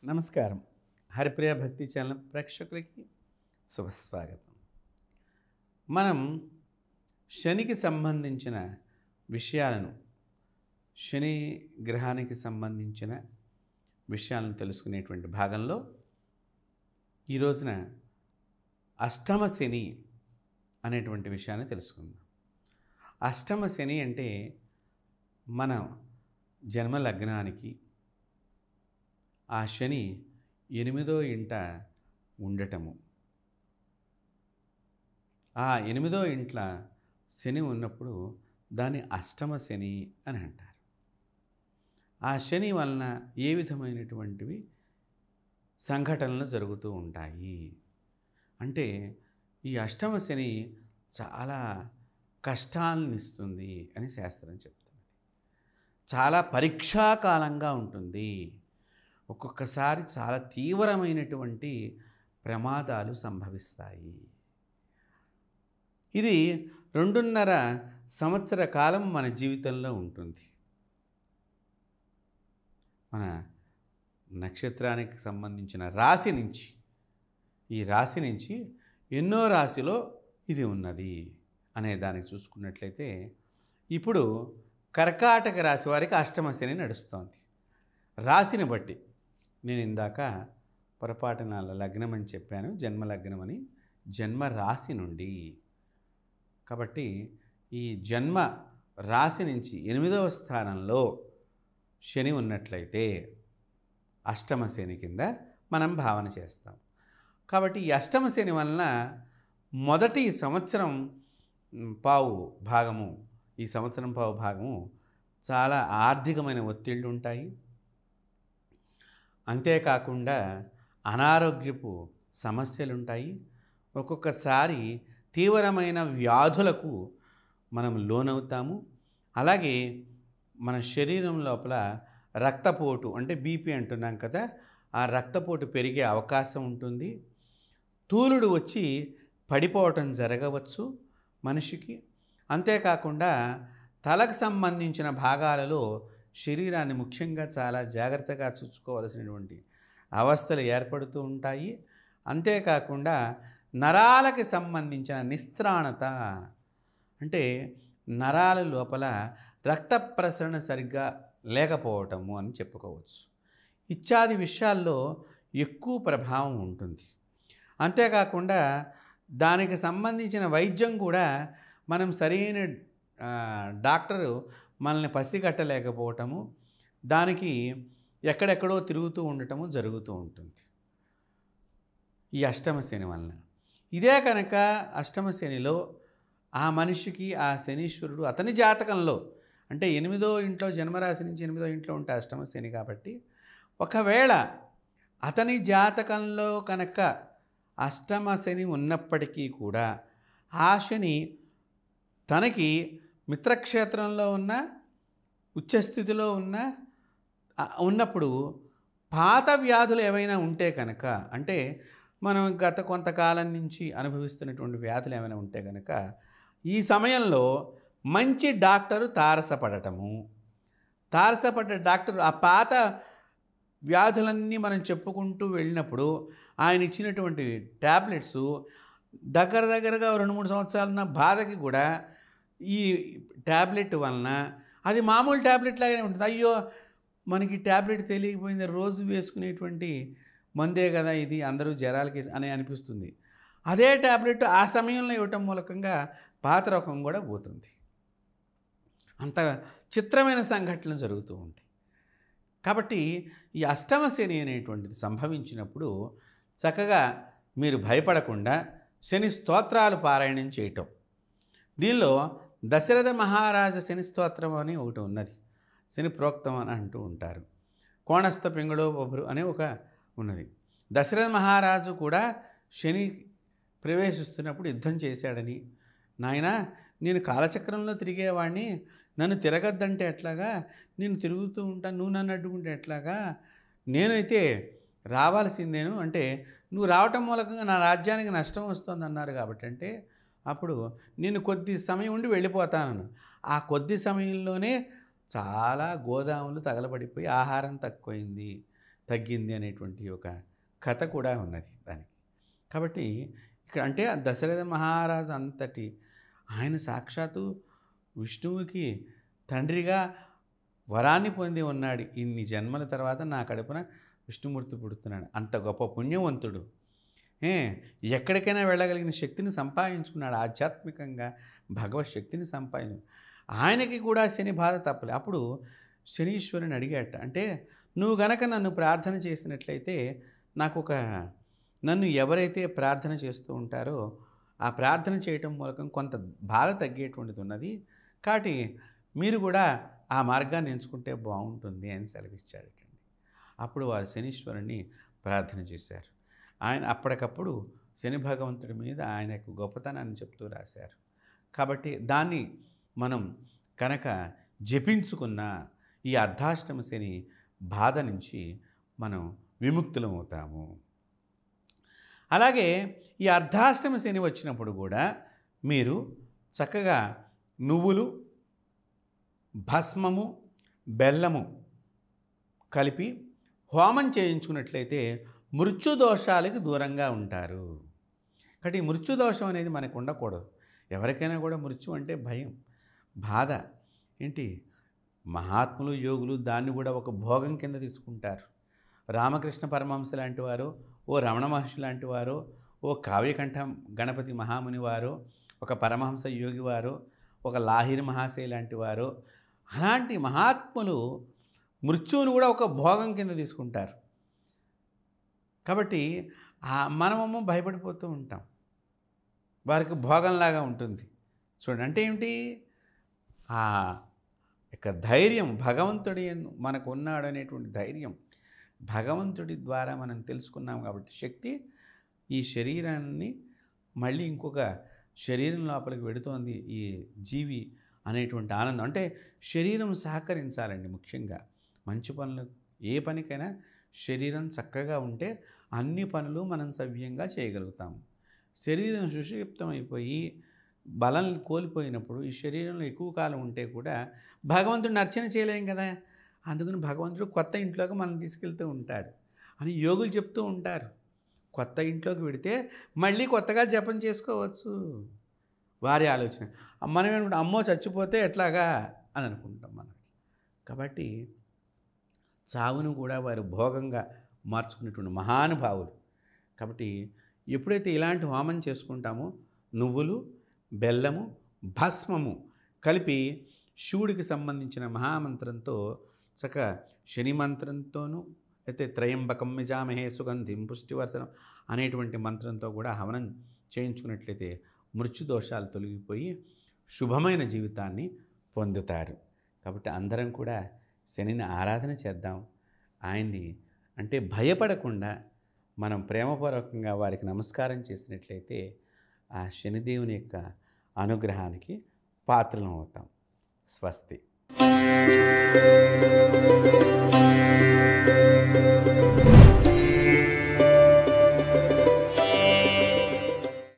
నమస్కారం. హరిప్రియ భక్తి ఛానల్ ప్రేక్షకులకి శుభస్వాగతం. మనం శనికి సంబంధించిన విషయాలను, శని గ్రహానికి సంబంధించిన విషయాలను తెలుసుకునేటువంటి భాగంలో ఈ రోజున అష్టమ శని అనేటువంటి విషయాన్ని తెలుసుకుందాం. అష్టమ శని అంటే మన జన్మ లగ్నానికి ఆ శని 8వ ఇంట ఉండటము. ఆ 8వ ఇంట్ల శని ఉన్నప్పుడు దాన్ని అష్టమ శని అని అంటారు. ఆ శని వలన ఏ విధమైనటువంటివి సంఘటనలు జరుగుతూ ఉంటాయి అంటే ఈ అష్టమ శని చాలా కష్టాలను ఇస్తుంది అని శాస్త్రం చెప్తున్నది. చాలా పరీక్షాకాలంగా ఉంటుంది. ఒక్కొక్కసారి చాలా తీవ్రమైనటువంటి ప్రమాదాలు సంభవిస్తాయి. ఇది 2.5 సంవత్సర కాలం మన జీవితంలో ఉంటుంది. మన నక్షత్రానికి సంబంధించిన రాశి నుంచి, ఈ రాశి నుంచి ఎన్నో రాశిలో ఇది ఉన్నది అనే దానికి చూసుకున్నట్లయితే ఇప్పుడు కర్కాటక రాశి వారికి అష్టమ శని నడుస్తోంది. రాశిని బట్టి నేను ఇందాక పొరపాటున లగ్నం అని చెప్పాను, జన్మ లగ్నం అని. జన్మ రాశి నుండి కాబట్టి ఈ జన్మ రాశి నుంచి 8వ స్థానంలో శని ఉన్నట్లయితే అష్టమ శని కింద మనం భావన చేస్తాం. కాబట్టి ఈ అష్టమ శని వలన మొదటి సంవత్సరం పావు భాగము, ఈ సంవత్సరం పావు భాగము చాలా ఆర్థికమైన ఒత్తిళ్ళు ఉంటాయి. అంతేకాకుండా అనారోగ్యపు సమస్యలు ఉంటాయి. ఒక్కొక్కసారి తీవ్రమైన వ్యాధులకు మనం లోనవుతాము. అలాగే మన శరీరం లోపల రక్తపోటు అంటే బీపీ అంటున్నాం కదా, ఆ రక్తపోటు పెరిగే అవకాశం ఉంటుంది. తూలుడు వచ్చి పడిపోవటం జరగవచ్చు మనిషికి. అంతేకాకుండా తలకు సంబంధించిన భాగాలలో శరీరాన్ని ముఖ్యంగా చాలా జాగ్రత్తగా చూసుకోవాల్సినటువంటి అవస్థలు ఏర్పడుతూ ఉంటాయి. అంతేకాకుండా నరాలకి సంబంధించిన నిస్త్రాణత అంటే నరాల లోపల రక్త ప్రసరణ సరిగ్గా లేకపోవటము అని చెప్పుకోవచ్చు. ఇత్యాది విషయాల్లో ఎక్కువ ప్రభావం ఉంటుంది. అంతేకాకుండా దానికి సంబంధించిన వైద్యం కూడా మనం సరైన డాక్టరు మనల్ని పసిగట్టలేకపోవటము, దానికి ఎక్కడెక్కడో తిరుగుతూ ఉండటము జరుగుతూ ఉంటుంది ఈ అష్టమ శని వలన. ఇదే కనుక అష్టమ శనిలో ఆ మనిషికి ఆ శనీశ్వరుడు అతని జాతకంలో అంటే 8వ ఇంట్లో, జన్మరాశి నుంచి 8వ ఇంట్లో ఉంటే అష్టమ శని కాబట్టి, ఒకవేళ అతని జాతకంలో కనుక అష్టమ శని ఉన్నప్పటికీ కూడా ఆ శని తనకి మిత్రక్షేత్రంలో ఉన్న, ఉచ్చస్థితిలో ఉన్నప్పుడు పాత వ్యాధులు ఏవైనా ఉంటే కనుక, అంటే మనం గత కొంతకాలం నుంచి అనుభవిస్తున్నటువంటి వ్యాధులు ఏమైనా ఉంటే కనుక ఈ సమయంలో మంచి డాక్టరు తారసపడటము, తారసపడ్డ డాక్టరు ఆ పాత వ్యాధులన్నీ మనం చెప్పుకుంటూ వెళ్ళినప్పుడు ఆయన ఇచ్చినటువంటి ట్యాబ్లెట్స్ దగ్గరగా 2-3 సంవత్సరాలు ఉన్న బాధకి కూడా ఈ ట్యాబ్లెట్ వలన అది మామూలు ట్యాబ్లెట్ లాగానే ఉంటుంది. అయ్యో మనకి ట్యాబ్లెట్ తెలియకపోయింది, రోజు వేసుకునేటువంటి మందే కదా ఇది, అందరూ జ్వరాలకి అని అనిపిస్తుంది. అదే ట్యాబ్లెట్ ఆ సమయంలో ఇవ్వటం మూలకంగా పాత రోగం కూడా పోతుంది. అంత చిత్రమైన సంఘటనలు జరుగుతూ ఉంటాయి. కాబట్టి ఈ అష్టమ శని అనేటువంటిది సంభవించినప్పుడు చక్కగా మీరు భయపడకుండా శని స్తోత్రాలు పారాయణం చేయటం. దీనిలో దశరథ మహారాజ శని స్తోత్రం అని ఒకటి ఉన్నది, శని ప్రోక్తం అని అంటూ ఉంటారు. కోణస్థ పింగళో బొబ్బరు అనే ఒక ఉన్నది. దశరథ మహారాజు కూడా శని ప్రవేశిస్తున్నప్పుడు యుద్ధం చేశాడని, నాయనా నేను కాలచక్రంలో తిరిగేవాడిని, నన్ను తిరగద్దంటే ఎట్లాగా, నేను తిరుగుతూ ఉంటాను, నువ్వు నన్ను అడ్డుకుంటే ఎట్లాగా, నేనైతే రావాల్సిందేను, అంటే నువ్వు రావటం మూలకంగా నా రాజ్యానికి నష్టం వస్తుంది అన్నారు కాబట్టి, అంటే అప్పుడు నేను కొద్ది సమయం ఉండి వెళ్ళిపోతాను. ఆ కొద్ది సమయంలోనే చాలా గోదాములు తగలబడిపోయి ఆహారం తక్కువైంది, తగ్గింది అనేటువంటి ఒక కథ కూడా ఉన్నది దానికి. కాబట్టి ఇక్కడ అంటే ఆ దశరథ మహారాజు అంతటి ఆయన సాక్షాత్తు విష్ణువుకి తండ్రిగా వరాన్ని పొంది ఉన్నాడు. ఇన్ని జన్మల తర్వాత నా కడుపున విష్ణుమూర్తి పుడుతున్నాడు. అంత గొప్ప పుణ్యవంతుడు. ఎక్కడికైనా వెళ్ళగలిగిన శక్తిని సంపాదించుకున్నాడు. ఆధ్యాత్మికంగా భగవత్ శక్తిని సంపాదించు. ఆయనకి కూడా శని బాధ తప్పలే. అప్పుడు శనీశ్వరుని అడిగాట, అంటే నువ్వు గనక నన్ను ప్రార్థన చేసినట్లయితే నన్ను ఎవరైతే ప్రార్థన చేస్తూ ఉంటారో ఆ ప్రార్థన చేయటం మూలకం కొంత బాధ తగ్గేటువంటిది ఉన్నది, కాబట్టి మీరు కూడా ఆ మార్గాన్ని ఎంచుకుంటే బాగుంటుంది అని సెలవిచ్చాడటండి. అప్పుడు వారు శనీశ్వరుని ప్రార్థన చేశారు. ఆయన అప్పటికప్పుడు శని భగవంతుడి మీద ఆయన యొక్క గొప్పతనాన్ని చెప్తూ రాశారు. కాబట్టి దాన్ని మనం కనుక జపించుకున్న ఈ అర్ధాష్టమ శని బాధ నుంచి మనం విముక్తులం అవుతాము. అలాగే ఈ అర్ధాష్టమ శని వచ్చినప్పుడు కూడా మీరు చక్కగా నువ్వులు, భస్మము, బెల్లము కలిపి హోమం చేయించుకున్నట్లయితే మృత్యుదోషాలకు దూరంగా ఉంటారు. కాబట్టి మృత్యుదోషం అనేది మనకు ఉండకూడదు. ఎవరికైనా కూడా మృత్యు అంటే భయం, బాధ. ఏంటి మహాత్ములు, యోగులు దాన్ని కూడా ఒక భోగం కింద తీసుకుంటారు. రామకృష్ణ పరమహంస లాంటి వారు, ఓ రమణ మహర్షి లాంటి వారు, ఓ కావ్యకంఠ గణపతి మహాముని వారు, ఒక పరమహంస యోగి వారు, ఒక లాహిరి మహాశయ లాంటి వారు, అలాంటి మహాత్ములు మృత్యువును కూడా ఒక భోగం కింద తీసుకుంటారు. కాబట్టి మనము భయపడిపోతూ ఉంటాం. వారికి భోగంలాగా ఉంటుంది. చూడండి, అంటే ఏమిటి ఆ యొక్క ధైర్యం, భగవంతుడి మనకు ఉన్నాడు అనేటువంటి ధైర్యం భగవంతుడి ద్వారా మనం తెలుసుకున్నాం. కాబట్టి శక్తి ఈ శరీరాన్ని మళ్ళీ ఇంకొక శరీరం లోపలికి వెడుతోంది ఈ జీవి అనేటువంటి ఆనందం. అంటే శరీరం సహకరించాలండి. ముఖ్యంగా మంచి పనులు, ఏ పనికైనా శరీరం చక్కగా ఉంటే అన్ని పనులు మనం సవ్యంగా చేయగలుగుతాము. శరీరం సుషిప్తం అయిపోయి బలం కోల్పోయినప్పుడు ఈ శరీరంలో ఎక్కువ కాలం ఉంటే కూడా భగవంతుడిని అర్చన చేయలేం కదా. అందుకని భగవంతుడు కొత్త ఇంట్లోకి మనం తీసుకెళ్తూ ఉంటాడు అని యోగులు చెప్తూ ఉంటారు. కొత్త ఇంట్లోకి వెడితే మళ్ళీ కొత్తగా జపం చేసుకోవచ్చు. వారి ఆలోచన. మనం ఏమనుకుంటాం, అమ్మో చచ్చిపోతే ఎట్లాగా అని అనుకుంటాం మనం. కాబట్టి చావును కూడా వారు భోగంగా మార్చుకునేటువంటి మహానుభావులు. కాబట్టి ఎప్పుడైతే ఇలాంటి హోమం చేసుకుంటామో నువ్వులు, బెల్లము, భస్మము కలిపి శివుడికి సంబంధించిన మహామంత్రంతో చక్క శని మంత్రంతోనూ అయితే త్రయంబకం యజామహే సుగంధిం పుష్టివర్ధనం అనేటువంటి మంత్రంతో కూడా హవనం చేయించుకున్నట్లయితే మృత్యుదోషాలు తొలగిపోయి శుభమైన జీవితాన్ని పొందుతారు. కాబట్టి అందరం కూడా శనిని ఆరాధన చేద్దాం. ఆయన్ని అంటే భయపడకుండా మనం ప్రేమపూర్వకంగా వారికి నమస్కారం చేసినట్లయితే ఆ శనిదేవుని యొక్క అనుగ్రహానికి పాత్రలం అవుతాం. స్వస్తి.